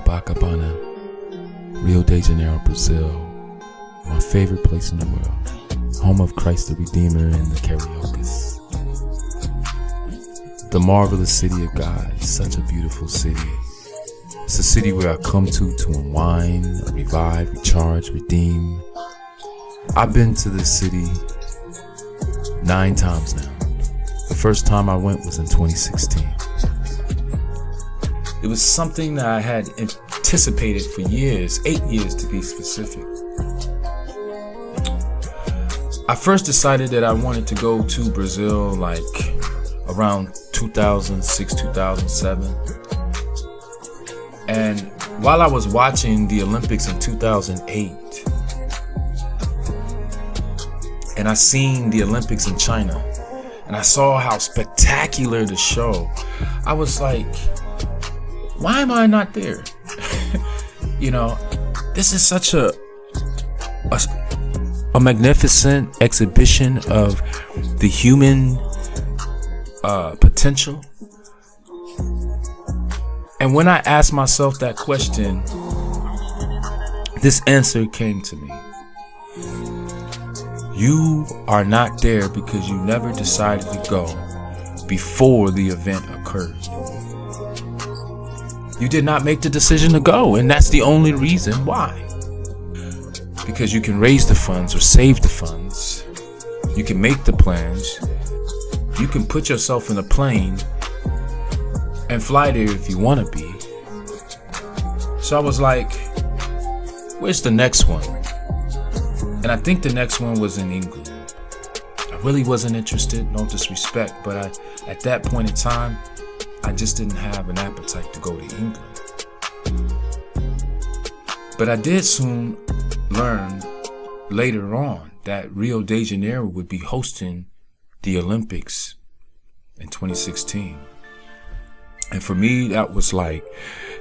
Copacabana, Rio de Janeiro, Brazil, my favorite place in the world, home of Christ the Redeemer and the Karaoke's. The marvelous city of God, such a beautiful city. It's a city where I come to unwind, revive, recharge, redeem. I've been to this city 9 times now. The first time I went was in 2016. It was something that I had anticipated for years, 8 years to be specific. I first decided that I wanted to go to Brazil like around 2006, 2007. And while I was watching the Olympics in 2008, and I seen the Olympics in China, and I saw how spectacular the show, I was like, why am I not there? You know, this is such a magnificent exhibition of the human potential. And when I asked myself that question, this answer came to me. You are not there because you never decided to go before the event occurred. You did not make the decision to go, and that's the only reason why. Because you can raise the funds or save the funds. You can make the plans. You can put yourself in a plane and fly there if you want to be. So I was like, where's the next one? And I think the next one was in England. I really wasn't interested, no disrespect, but at that point in time, I just didn't have an appetite to go to England. But I did soon learn later on that Rio de Janeiro would be hosting the Olympics in 2016. And for me, that was like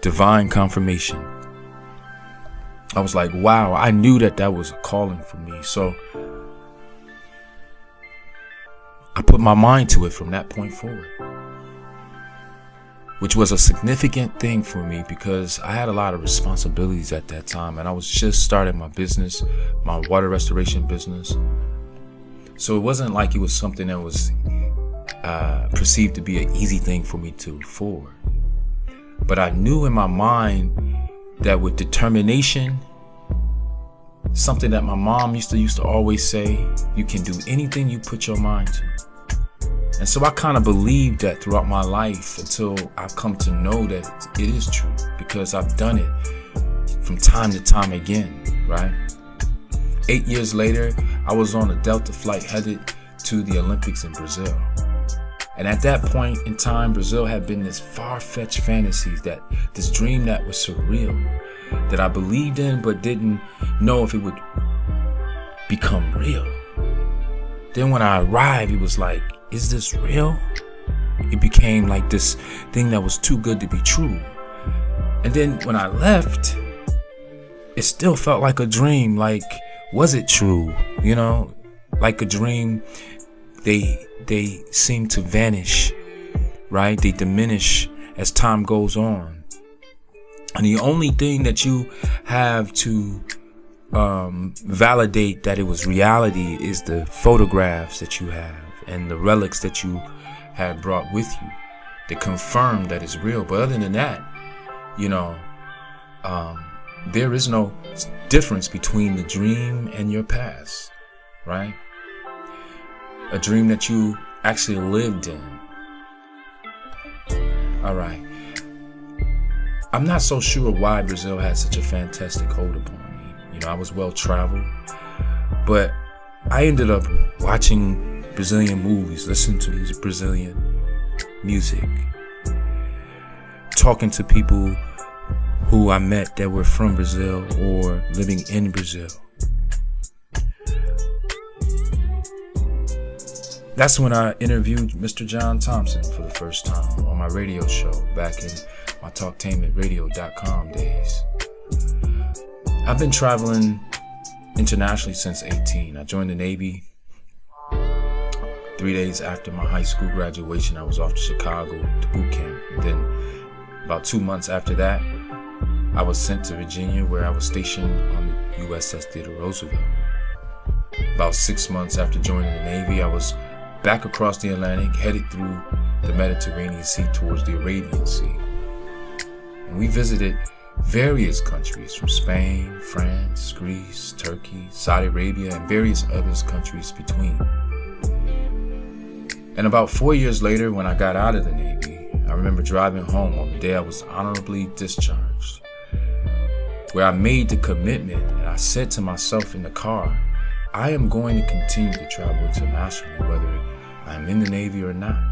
divine confirmation. I was like, wow, I knew that was a calling for me. So I put my mind to it from that point forward, which was a significant thing for me because I had a lot of responsibilities at that time, and I was just starting my business, my water restoration business. So it wasn't like it was something that was perceived to be an easy thing for me to afford. But I knew in my mind that with determination, something that my mom used to always say, you can do anything you put your mind to. And so I kind of believed that throughout my life until I've come to know that it is true, because I've done it from time to time again, right? 8 years later, I was on a Delta flight headed to the Olympics in Brazil. And at that point in time, Brazil had been this far-fetched fantasy, this dream that was surreal, that I believed in but didn't know if it would become real. Then when I arrived, it was like, is this real? It became like this thing that was too good to be true. And then when I left, it still felt like a dream. Like, was it true? You know, like a dream, they seem to vanish, right? They diminish as time goes on. And the only thing that you have to validate that it was reality is the photographs that you have and the relics that you had brought with you that confirm that it's real. But other than that, you know, there is no difference between the dream and your past, right? A dream that you actually lived in. All right. I'm not so sure why Brazil had such a fantastic hold upon me. You know, I was well traveled, but I ended up watching Brazilian movies, listening to these Brazilian music, talking to people who I met that were from Brazil or living in Brazil. That's when I interviewed Mr. John Thompson for the first time on my radio show back in my talktainmentradio.com days. I've been traveling internationally since 18. I joined the Navy 3 days after my high school graduation. I was off to Chicago to boot camp. And then about 2 months after that, I was sent to Virginia, where I was stationed on the USS Theodore Roosevelt. About 6 months after joining the Navy, I was back across the Atlantic, headed through the Mediterranean Sea towards the Arabian Sea. And we visited various countries from Spain, France, Greece, Turkey, Saudi Arabia, and various other countries between. And about 4 years later, when I got out of the Navy, I remember driving home on the day I was honorably discharged, where I made the commitment and I said to myself in the car, I am going to continue to travel internationally, whether I'm in the Navy or not.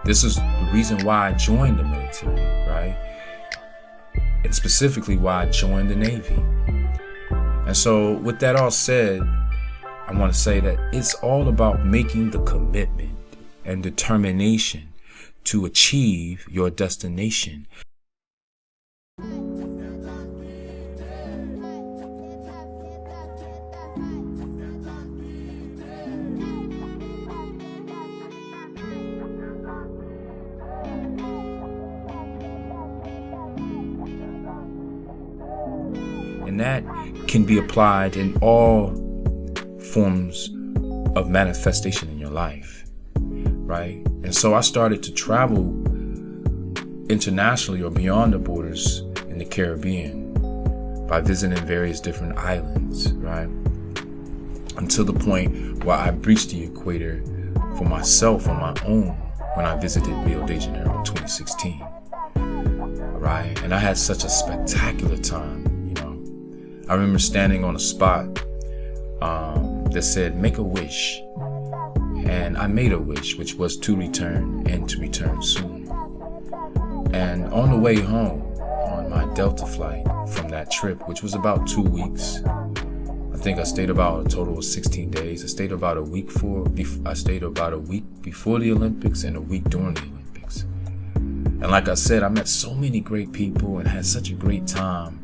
This is the reason why I joined the military, right? And specifically why I joined the Navy. And so with that all said, I want to say that it's all about making the commitment and determination to achieve your destination. And that can be applied in all forms of manifestation in your life, right? And so I started to travel internationally or beyond the borders in the Caribbean by visiting various different islands, right? Until the point where I breached the equator for myself on my own when I visited Rio de Janeiro in 2016, right? And I had such a spectacular time. I remember standing on a spot that said, make a wish. And I made a wish, which was to return and to return soon. And on the way home, on my Delta flight from that trip, which was about 2 weeks, I think I stayed about a total of 16 days. I stayed about a week before the Olympics and a week during the Olympics. And like I said, I met so many great people and had such a great time.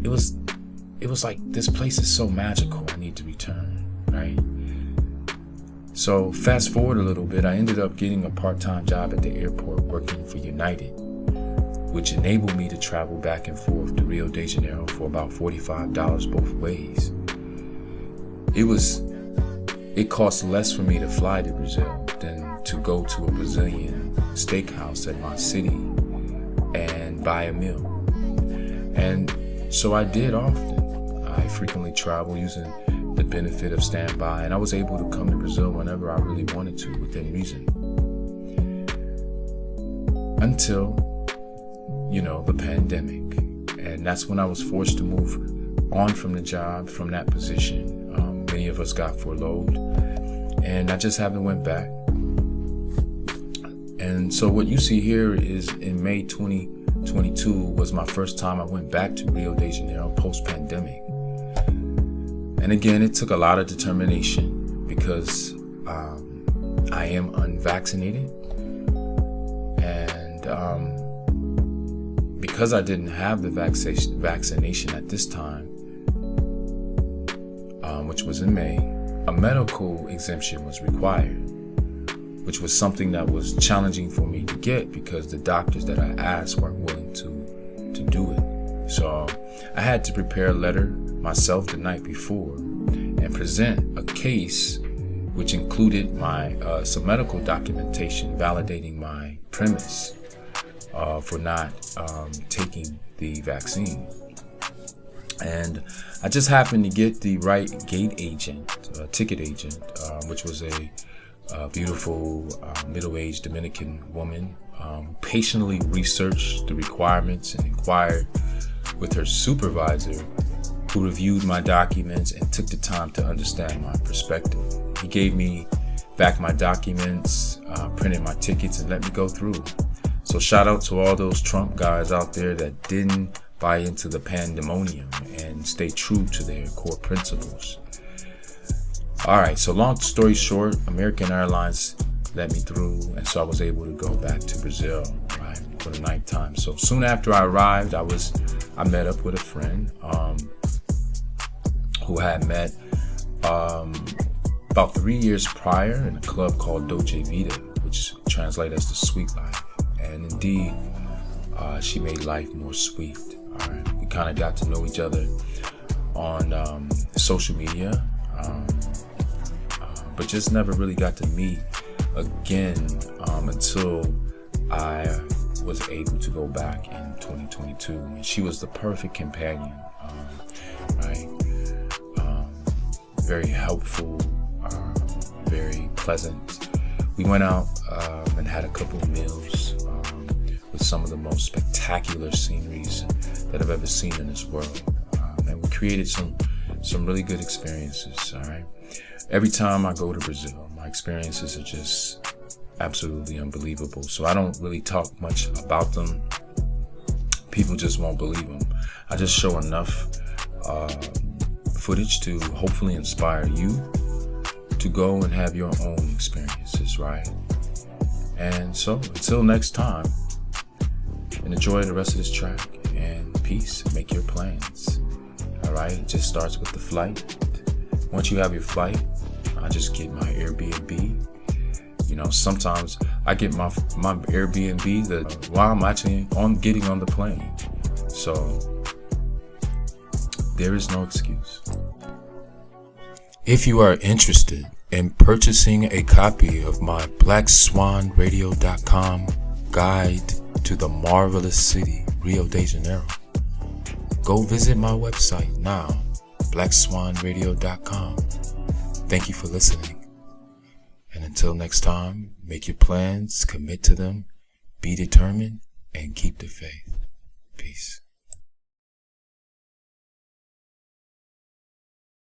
It was like, this place is so magical, I need to return, right? So fast forward a little bit, I ended up getting a part-time job at the airport working for United, which enabled me to travel back and forth to Rio de Janeiro for about $45 both ways. It cost less for me to fly to Brazil than to go to a Brazilian steakhouse at my city and buy a meal. And so I did often. I frequently travel using the benefit of standby, and I was able to come to Brazil whenever I really wanted to within reason. Until, the pandemic. And that's when I was forced to move on from the job, from that position. Many of us got furloughed, and I just haven't went back. And so what you see here is in May 2022 was my first time I went back to Rio de Janeiro post-pandemic. And again, it took a lot of determination because I am unvaccinated. And because I didn't have the vaccination at this time, which was in May, a medical exemption was required, which was something that was challenging for me to get because the doctors that I asked weren't willing to do it. So I had to prepare a letter myself the night before and present a case which included some medical documentation validating my premise for not taking the vaccine. And I just happened to get the right ticket agent, which was a beautiful middle-aged Dominican woman who patiently researched the requirements and inquired with her supervisor, who reviewed my documents and took the time to understand my perspective. He gave me back my documents, printed my tickets, and let me go through. So shout out to all those Trump guys out there that didn't buy into the pandemonium and stay true to their core principles. All right, so long story short, American Airlines let me through, and so I was able to go back to Brazil, right, for the nighttime. So soon after I arrived, I met up with a friend who I had met about 3 years prior in a club called Dolce Vita, which translates as the Sweet Life. And indeed, she made life more sweet. All right, we kind of got to know each other on social media, but just never really got to meet again until I was able to go back in 2022, and she was the perfect companion. Right, very helpful, very pleasant. We went out and had a couple of meals with some of the most spectacular sceneries that I've ever seen in this world, and we created some really good experiences. All right, every time I go to Brazil, my experiences are just absolutely unbelievable. So I don't really talk much about them. People just won't believe them. I just show enough footage to hopefully inspire you to go and have your own experiences, right? And so until next time, enjoy the rest of this track, and peace. Make your plans. All right, it just starts with the flight. Once you have your flight, I just get my Airbnb. You know, sometimes I get my Airbnb while I'm actually getting on the plane. So there is no excuse. If you are interested in purchasing a copy of my BlackSwanRadio.com guide to the marvelous city, Rio de Janeiro, go visit my website now, BlackSwanRadio.com. Thank you for listening. And until next time, make your plans, commit to them, be determined, and keep the faith. Peace.